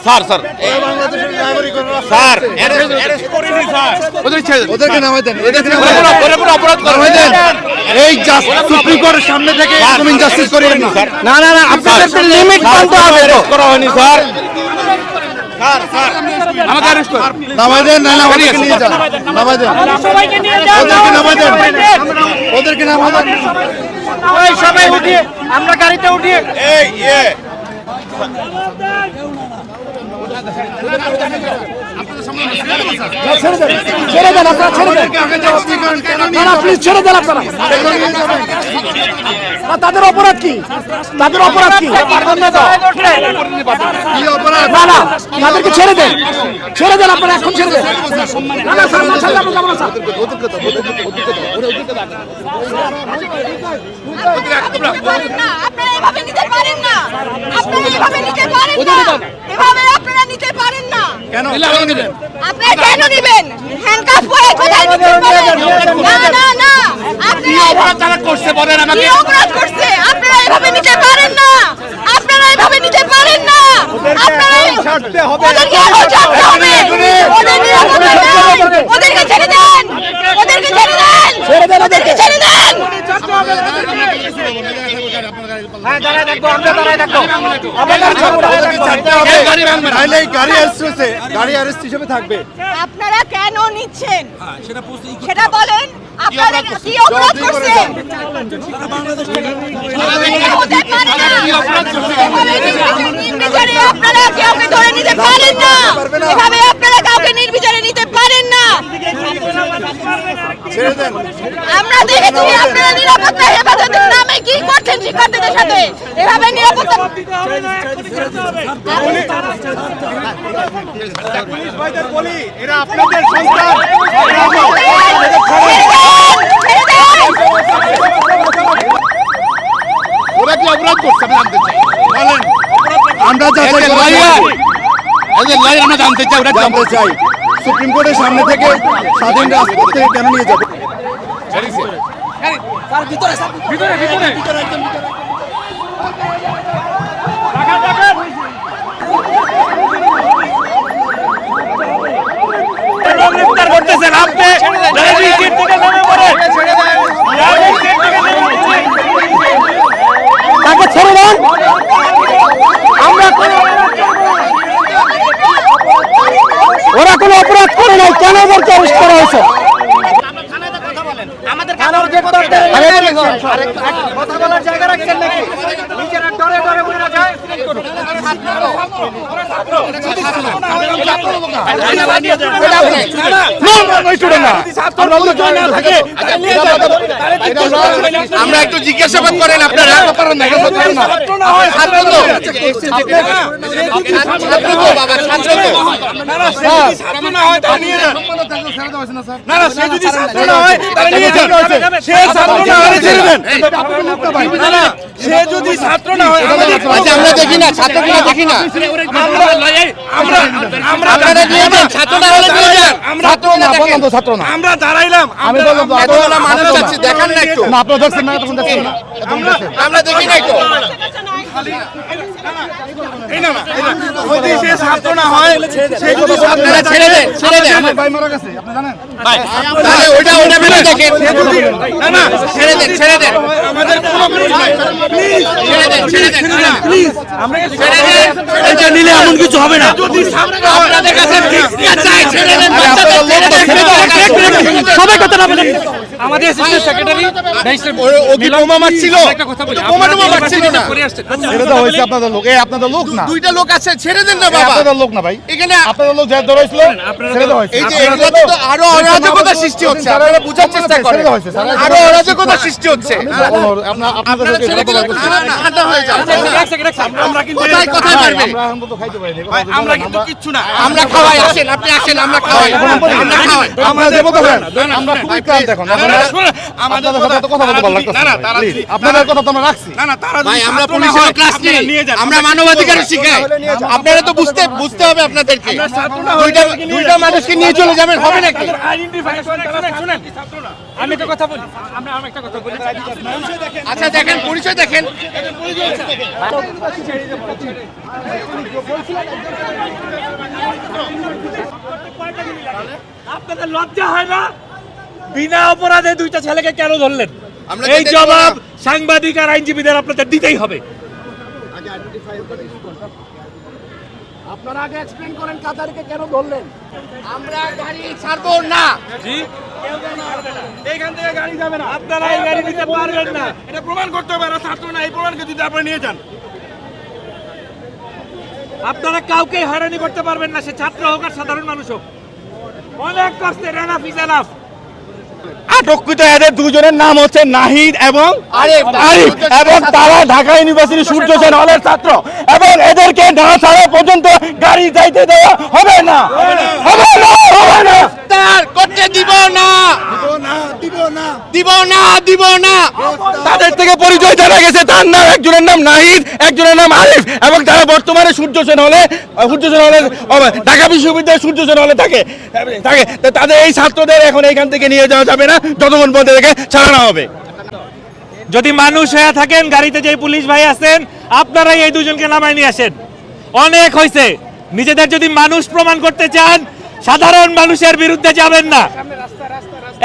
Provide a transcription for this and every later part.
Sir sir sir করিনি sir ওদেরকে নামাই দেন, অপরাধ নামাই দেন। এই সুপ্রিম কোর্টের সামনে থেকে ইনজাস্টিস করিয়েন না। না না না, আপনাদের লিমিট মানতে হবে। করা হয়নি স্যার। স্যার স্যার আমাকে অ্যারেস্ট করুন। নামাই দেন, না না ওদেরকে নিয়ে যান, নামাই দেন, সবাইকে নিয়ে যাও, ওদেরকে নামাই দেন, ওদেরকে নামাই দেন। ওই সবাই উঠিয়ে আমরা গাড়িতে উঠিয়ে এই ছেড়ে দেন, আপনারা ছেড়ে দেন, না না প্লিজ ছেড়ে দেন আপনারা। তাদের অপরাধ কি? তাদের অপরাধ কি? না না তাদেরকে ছেড়ে দেন, ছেড়ে দেন আপনারা, এখন ছেড়ে দেন। না না স্যার, না ছাড়লে আমরা যাবো না স্যার। আপনারা এভাবে নিতে পারেন না, আপনারা এভাবে নিতে পারেন না, এভাবে আপনারা নিতে পারেন না। আপনারা কেন নেবেন? হ্যান্ডকাফ পরে কোথায় নিতে পারেন? না না না, আপনারা অপরাধ করছে বলেন আমাকে। কি অপরাধ করছে? আপনারা এভাবে নিতে পারেন না, আপনারা এভাবে নিতে পারেন না। আপনারা ওদেরকে এখন ছাড়তে হবে, ওদের নিরাপত্তা নেই। ওদেরকে ছেড়ে দেন, ওদেরকে ছেড়ে দেন, ওদেরকে ছেড়ে দেন। হ্যাঁ দাঁড়ায় থাকবো, আমরা দাঁড়ায় থাকবো। গাড়ি অ্যারেস্ট হিসেবে থাকবে। আপনারা কেন নিচ্ছেন সেটা বলেন। আপনারা কি অপরাধ করছেন? হতে পারে না। এভাবে নির্বিচারে আপনারা কাউকে ধরে নিতে পারেন না, এভাবে আপনারা কাউকে নির্বিচারে নিতে পারেন না। আমরা দেখেছি আপনারা নিরাপত্তা হেফাজতের নামে কি করছেন শিক্ষার্থীদের সাথে। এভাবে নিরাপত্তা এরা আপনাদের সন্তান। ওরা কি অপরাধ করছে আমি জানতে চাই। বলেন আমরা আমরা জানতে চাই ওরা জানতে চাই সুপ্রিম কোর্টের সামনে থেকে স্বাধীন রাজপথ থেকে কেন নিয়ে যাবে? করতেছেন আপনি ড্রাইভিং সিট থেকে নেমে পড়ে তাকে ছেড়ে দেন। আমরা ওরা কোনো অপরাধ করে নাই, কেন ওদেরকে অ্যারেস্ট করা হয়েছে? কথা বলার জায়গা রাখছেন নাকি? নিজেরা ডরে ডরে বলে যায়। আমরা একটু জিজ্ঞাসাবাদ করেন আপনারা। সে যদি ছাত্র না হয়, আমরা দেখি না, ছাত্র কিনা দেখি না। আমরা দাঁড়াইলাম, মানুষ যাচ্ছে দেখান না একটু। আপনারা দেখছেন না? তখন দেখছেন না? আমরা দেখি না একটু। যদি সে ছাত্র না হয়, সে যদি আপনারা ছেড়ে দেন, ছেড়ে দেন। আমার ভাই মারা গেছে, আপনি জানেন? তাহলে ওইটা ভেবে দেখেন। না না ছেড়ে দেন, ছেড়ে দেন, আমাদের কোনো প্রশ্ন নাই। প্লিজ ছেড়ে দেন, ছেড়ে দেন। প্লিজ আমরা ছেড়ে দেন। এটা নিলে এমন কিছু হবে না। যদি ছাত্র হয়, আপনাদের কাছে ভিক্ষা চাই, ছেড়ে দেন। সবাই কথা না বলেন। আমাদের অ্যাসিস্ট্যান্ট সেক্রেটারি ও কি বোমা মারছিল? বোমা টোমা মারছিল না। ছেড়ে দেওয়া হয়েছে আপনাদের লোক। এই আপনাদের লোক না, দুইটা লোক আছে, ছেড়ে দেন না এই বাবা। আপনাদের লোক না ভাই, এখানে আপনাদের লোক যা ধরেছিল ছেড়ে দেওয়া হয়েছে। এই যে এগুলোতে তো আরো অরাজকতা সৃষ্টি হচ্ছে, আপনারা বুঝার চেষ্টা করেন। আরো অরাজকতা সৃষ্টি হচ্ছে। আপনাদের লোক ছেড়ে দিলে ঠান্ডা হয়ে যাবে। আমরা কিন্তু কোথায় কোথায় পারবে? আমরা এখন তো খাইতে পারিনি। আমরা কিন্তু কিচ্ছু না। আমরা খাওয়াই, আসেন আপনি আসেন, আমরা খাওয়াই, আমরা খাওয়াই। আমরা দেবো তো, আমরা খুবই ক্লান্ত এখন। আমাদের আপনাদের সাথে তো কথা বলতে ভালো লাগতেছে না। Please, আপনাদের কথা তো আমরা রাখছি। ভাই আমরা পুলিশের ক্লাস নেই, আমরা মানবাধিকার শিখাই। আপনারা তো বুঝতে হবে আপনাদেরকে। দুইটা মানুষকে নিয়ে চলে যাবেন হবে নাকি? আমি একটা কথা বলি, আমরা একটা কথা বলি, আচ্ছা দেখেন, পরিচয় দেখেন। আপনাদের লজ্জা হয় না? বিনা অপরাধে দুইটা ছেলেকে কেন ধরলেন? আমরা এই যেতে জবাব দিব সাংবাদিক আর আইনজীবীদের আপনাদের দিতেই হবে। আপনারা আগে এক্সপ্লেইন করেন কাতারকে কেন ধরলেন? আমরা গাড়ি ছাড়বো না। জি, এইখান থেকে গাড়ি যাবে না, আপনারা এই গাড়ি নিতে পারবেন না, এটা প্রমাণ করতে হবে। এরা ছাত্র না, এই প্রমাণকে যদি আপনি নিয়ে যান, আপনারা কাউকে হয়রানি করতে পারবেন না, সে ছাত্র হোক আর সাধারণ মানুষ হোক। অনেক কষ্টের, এনাফ ইজ এনাফ। আটককৃত এদের দুজনের নাম হচ্ছে নাহিদ এবং আরিফ। আরিফ, এবং তারা ঢাকা ইউনিভার্সিটি সূর্য সেন হলের ছাত্র, এবং এদেরকে না ছাড়া পর্যন্ত গাড়ি যাইতে দেওয়া হবে না, হবে না, হবে না। গ্রেফতার করতে দিব না, দিব না। তাদের থেকে পরিচয় জানা গেছে, তার নাম, একজনের নাম নাহিদ, একজনের নাম আরিফ, এবং তারা বর্তমানে সূর্য সেন হলে ঢাকা বিশ্ববিদ্যালয়ের সূর্য সেন হলে থাকে। তো তাদের এই ছাত্রদের এখন এইখান থেকে নিয়ে যাওয়া যাবে না যতক্ষণ পর্যন্ত এদেরকে ছাড়ানো হবে। যদি মানুষ হয়ে থাকেন, গাড়িতে যে পুলিশ ভাই আছেন, আপনারাই এই দুজনকে নামায় নিয়ে আসেন। অনেক হয়েছে। নিজেদের যদি মানুষ প্রমাণ করতে চান, সাধারণ মানুষের বিরুদ্ধে যাবেন না।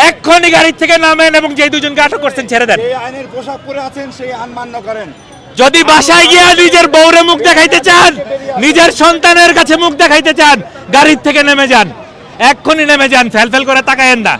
এক্ষুনি গাড়ি থেকে নামেন এবং যে দুজনকে আটক করছেন ছেড়ে দেন। আইনের পোশাক পরে আছেন সেই আইন মান্য করেন। যদি বাসায় গিয়ে নিজের বউরে মুখ দেখাইতে চান, নিজের সন্তানের কাছে মুখ দেখাইতে চান, গাড়ির থেকে নেমে যান, এক্ষুনি নেমে যান, ফেল করে তাকায়েন না।